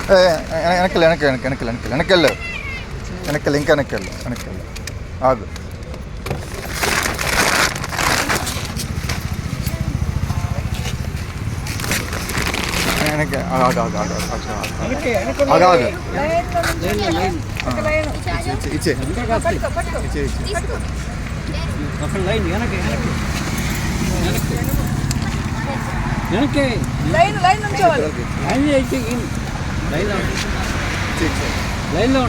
వెనక్కి వెనక్కి ఇంకా వెనక్కి ఆగు. ఇచ్చే లైన్లో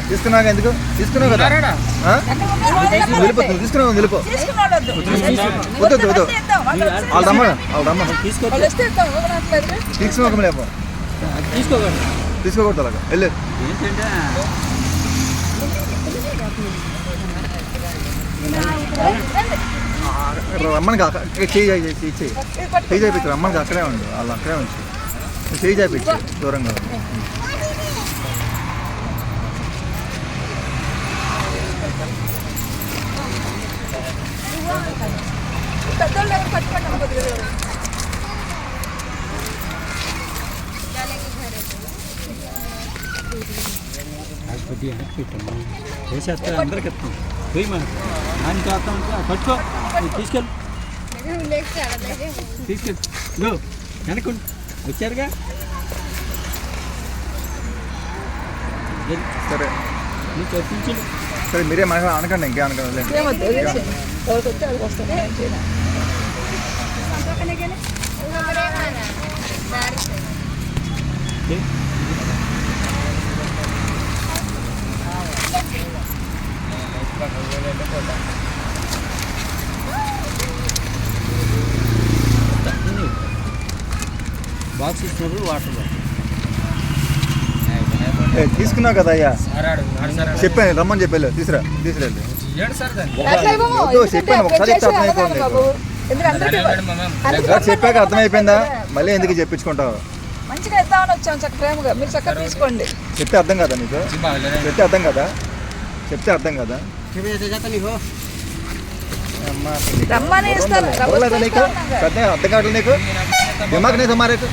తీసుకున్నా ఎందుకు తీసుకున్నావు కదా వెళ్ళిపో వెళ్ళిపో వద్దు వాళ్ళ తీసుకోలేపో తీసుకోకూడదు అలాగా వెళ్ళు. రమ్మని చేయి చేయించు రమ్మని అక్కడే ఉండు వాళ్ళు అక్కడే ఉంచు చేయి చేయించు దూరంగా వేసేస్తే అందరికి ఎత్తాం పోయి మా ఆయన చేస్తాం పట్టుకో తీసుకెళ్ళి వెనక్కు వచ్చారుగా. సరే నీకు చెప్పించు. సరే మీరే అనకండి ఇంకే అనకండి. బాక్స్ ఇచ్చినప్పుడు వాటర్ తీసుకున్నావు కదా అయ్యా చెప్పాను రమ్మని చెప్పాను తీసుకురండి చెప్పాను ఒకసారి చెప్పాక అర్థమైపోయిందా మళ్ళీ ఎందుకు చెప్పించుకుంటావు మంచిగా ఇద్దామని వచ్చాం చక్క ప్రేమగా మీరు చక్కగా తీసుకోండి. చెప్తే అర్థం కదా నీకు చెప్తే అర్థం కదా రమ్మని ఇస్తారు నీకు అర్థం కావట్లేదు నీకు దిమాగ్ నీ సుమారేకు